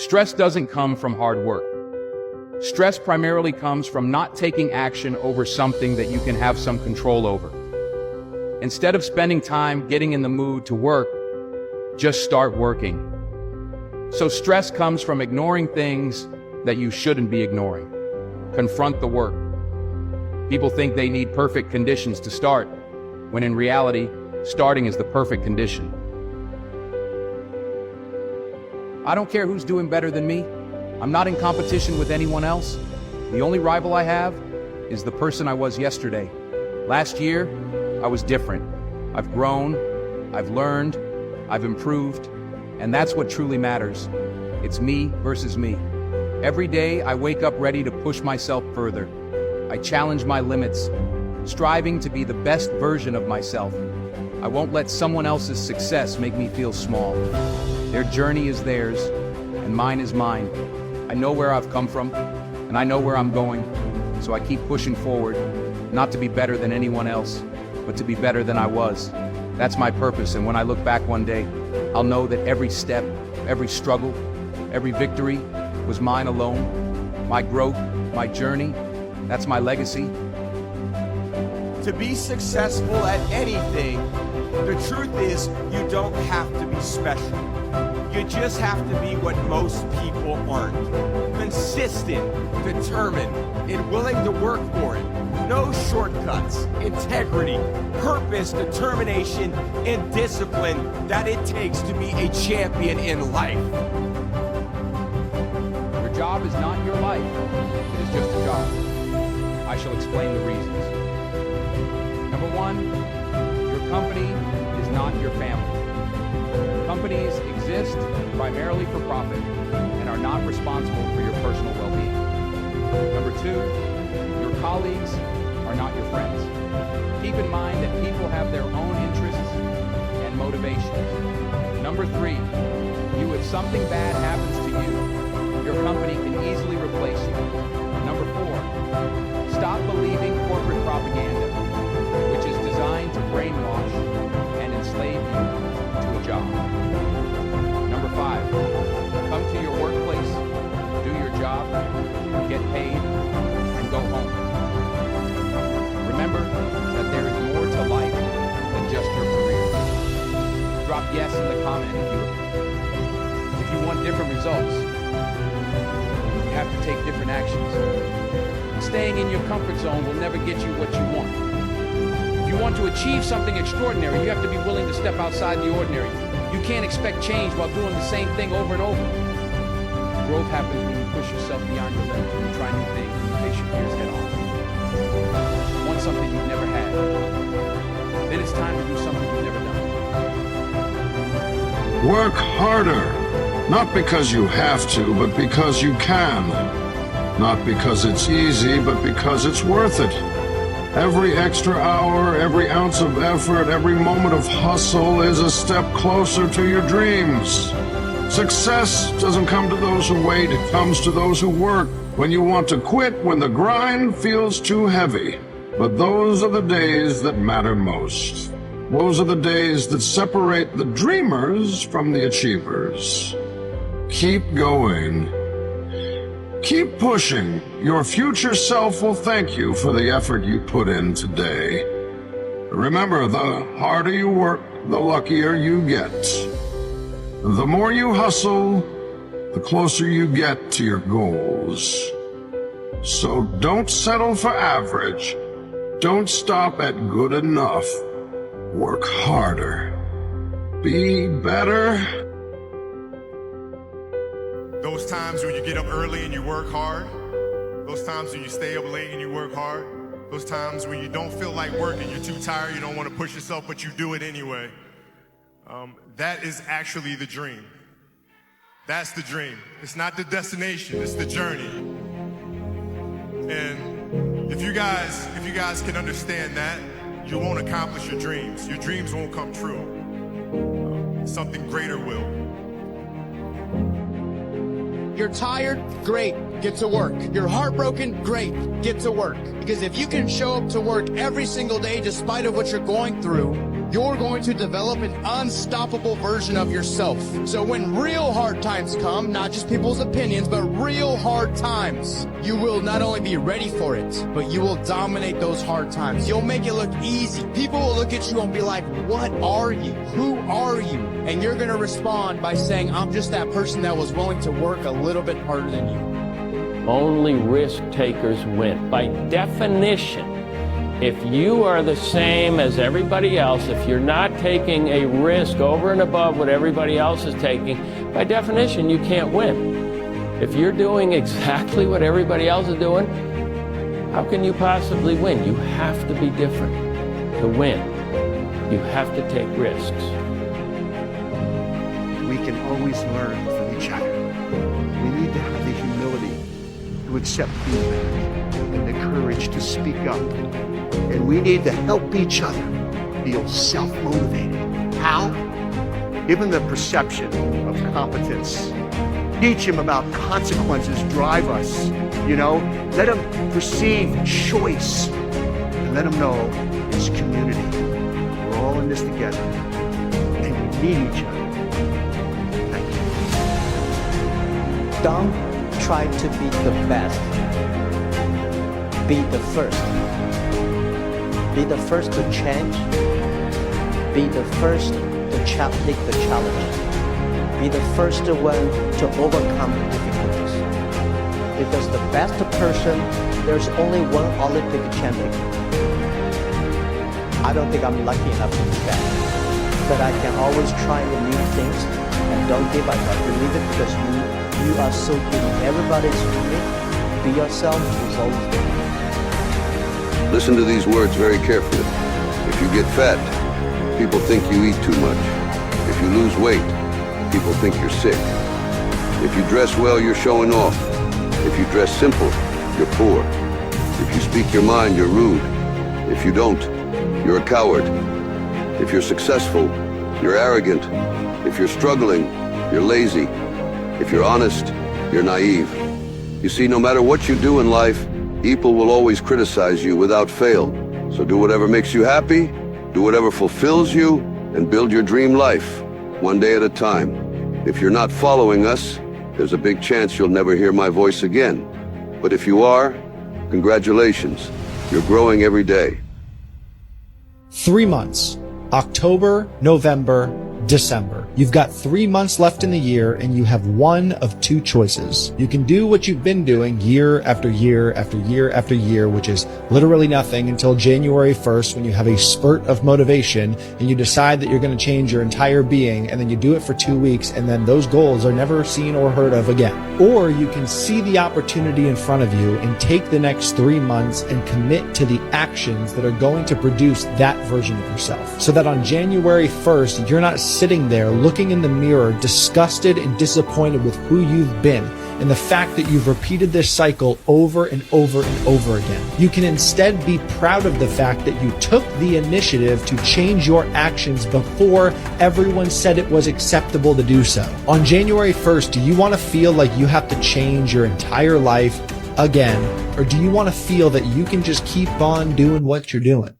Stress doesn't come from hard work. Stress primarily comes from not taking action over something that you can have some control over. Instead of spending time getting in the mood to work, just start working. So stress comes from ignoring things that you shouldn't be ignoring. Confront the work. People think they need perfect conditions to start, when in reality, starting is the perfect condition. I don't care who's doing better than me. I'm not in competition with anyone else. The only rival I have is the person I was yesterday. Last year, I was different. I've grown, I've learned, I've improved, and that's what truly matters. It's me versus me. Every day, I wake up ready to push myself further. I challenge my limits, striving to be the best version of myself. I won't let someone else's success make me feel small. Their journey is theirs, and mine is mine. I know where I've come from, and I know where I'm going, so I keep pushing forward, not to be better than anyone else, but to be better than I was. That's my purpose, and when I look back one day, I'll know that every step, every struggle, every victory was mine alone. My growth, my journey, that's my legacy. To be successful at anything, the truth is you don't have to be special. You just have to be what most people aren't. Consistent, determined, and willing to work for it. No shortcuts, integrity, purpose, determination, and discipline that it takes to be a champion in life. Your job is not your life. It is just a job. I shall explain the reasons. Number one, your company is not your family. Companies exist primarily for profit and are not responsible for your personal well-being. Number two, your colleagues are not your friends. Keep in mind that people have their own interests and motivations. Number three, if something bad happens to you, your company can easily replace you. Number four, stop believing corporate propaganda, which is designed to brainwash and enslave you to a job. Number five, come to your workplace, do your job, get paid, and go home. Remember that there is more to life than just your career. Drop yes in the comment if you want different results. You have to take different actions. Staying in your comfort zone will never get you what you want. If you want to achieve something extraordinary, you have to be willing to step outside the ordinary. You can't expect change while doing the same thing over and over. Growth happens when you push yourself beyond your limits, when you try new things, when you face your fears head on. Want something you've never had. Then it's time to do something you've never done. Work harder. Not because you have to, but because you can. Not because it's easy, but because it's worth it. Every extra hour, every ounce of effort, every moment of hustle is a step closer to your dreams. Success doesn't come to those who wait, it comes to those who work. When you want to quit, when the grind feels too heavy. But those are the days that matter most. Those are the days that separate the dreamers from the achievers. Keep going. Keep pushing. Your future self will thank you for the effort you put in today. Remember, the harder you work, the luckier you get. The more you hustle, the closer you get to your goals. So don't settle for average. Don't stop at good enough. Work harder. Be better. Those times when you get up early and you work hard, those times when you stay up late and you work hard, those times when you don't feel like working, you're too tired, you don't want to push yourself, but you do it anyway. That is actually the dream. That's the dream. It's not the destination, it's the journey. And if you guys can understand that, you won't accomplish your dreams. Your dreams won't come true. Something greater will. You're tired? Great. Get to work. You're heartbroken? Great. Get to work. Because if you can show up to work every single day despite of what you're going through, you're going to develop an unstoppable version of yourself. So when real hard times come, not just people's opinions, but real hard times, you will not only be ready for it, but you will dominate those hard times. You'll make it look easy. People will look at you and be like, what are you? Who are you? And you're going to respond by saying, I'm just that person that was willing to work a little bit harder than you. Only risk takers win. By definition, if you are the same as everybody else, if you're not taking a risk over and above what everybody else is taking, by definition, you can't win. If you're doing exactly what everybody else is doing, how can you possibly win? You have to be different to win. You have to take risks. We can always learn from each other. We need to have the humility to accept feedback and the courage to speak up. And we need to help each other feel self-motivated. How? Give them the perception of competence. Teach them about consequences drive us. Let them perceive choice. And let them know it's community. We're all in this together. And we need each other. Thank you. Don't try to be the best. Be the first. Be the first to change. Be the first to take the challenge. Be the first one to overcome the difficulties. Because the best person, there's only one Olympic champion. I don't think I'm lucky enough to do that. But I can always try the new things and don't give up. I believe it because you are so unique. Everybody's unique. Be yourself is always good. Listen to these words very carefully. If you get fat, people think you eat too much. If you lose weight, people think you're sick. If you dress well, you're showing off. If you dress simple, you're poor. If you speak your mind, you're rude. If you don't, you're a coward. If you're successful, you're arrogant. If you're struggling, you're lazy. If you're honest, you're naive. You see, no matter what you do in life, people will always criticize you without fail. So do whatever makes you happy, do whatever fulfills you, and build your dream life, one day at a time. If you're not following us, there's a big chance you'll never hear my voice again. But if you are, congratulations. You're growing every day. 3 months. October, November, December. You've got 3 months left in the year and you have one of two choices. You can do what you've been doing year after year after year after year, which is literally nothing until January 1st when you have a spurt of motivation and you decide that you're going to change your entire being, and then you do it for 2 weeks and then those goals are never seen or heard of again. Or you can see the opportunity in front of you and take the next 3 months and commit to the actions that are going to produce that version of yourself. So that on January 1st, you're not sitting there looking in the mirror, disgusted and disappointed with who you've been and the fact that you've repeated this cycle over and over and over again. You can instead be proud of the fact that you took the initiative to change your actions before everyone said it was acceptable to do so. On January 1st, do you want to feel like you have to change your entire life again, or do you want to feel that you can just keep on doing what you're doing?